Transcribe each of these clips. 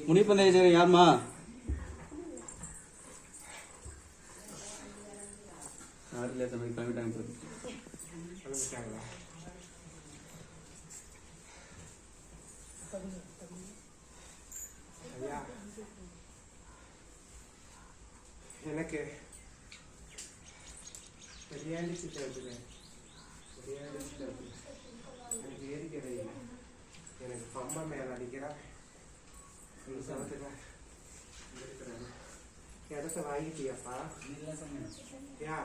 முனிப்பந்தேஸ்வரி யாருமா? யாரும் இல்லை தம்பி, கிளம்பிட்டாங்க. ஐயா, எனக்கு பிரியாணிக்கு தேவைப்படுது. எனக்கு ஏறிக்கிற இல்லை. எனக்கு பம்மா மேல அடிக்கிறா. இடத்த வாங்கிட்டியாப்பா? யா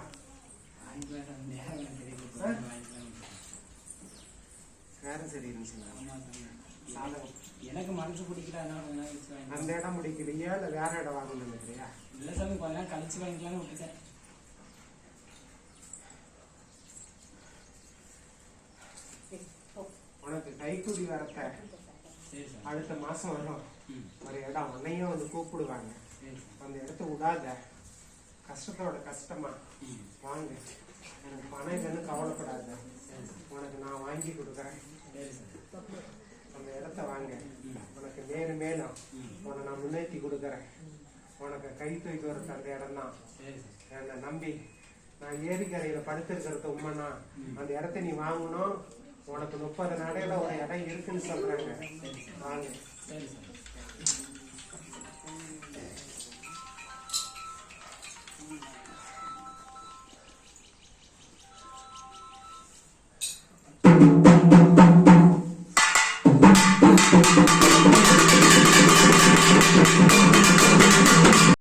நேரம் சரி எனக்கு மனசு பிடிக்கல. அந்த இடம் பிடிக்கலையா இல்லை வேற இடம் வாங்கணும் இல்லையா? இல்லை சாமி, கொஞ்ச நேரம் கழிச்சு வாங்கிக்கலாம்னு விட்டுட்டேன். உனக்கு கைக்குடி வரத்த அடுத்த மாசம் வரும். ஒரு இடம் உன்னையும் வந்து கூப்பிடுவாங்க. அந்த இடத்த விடாத. கஷ்டத்தோட கஷ்டமா வாங்க. எனக்கு பணம் இல்லைன்னு கவலைப்படாத. உனக்கு நான் வாங்கி கொடுக்குறேன். அந்த இடத்த வாங்க. உனக்கு மேலும் மேலும் உன்னை நான் முன்னேற்றி கொடுக்குறேன். உனக்கு கை தூக்கி வரது அந்த இடம் தான். என்னை நம்பி நான் ஏரிக்கரையில படுத்திருக்கிறது உண்மைனா அந்த இடத்த நீ வாங்கணும். உனக்கு 30 நடையில ஒரு இடம் இருக்குன்னு சொல்றாங்க. வாங்க.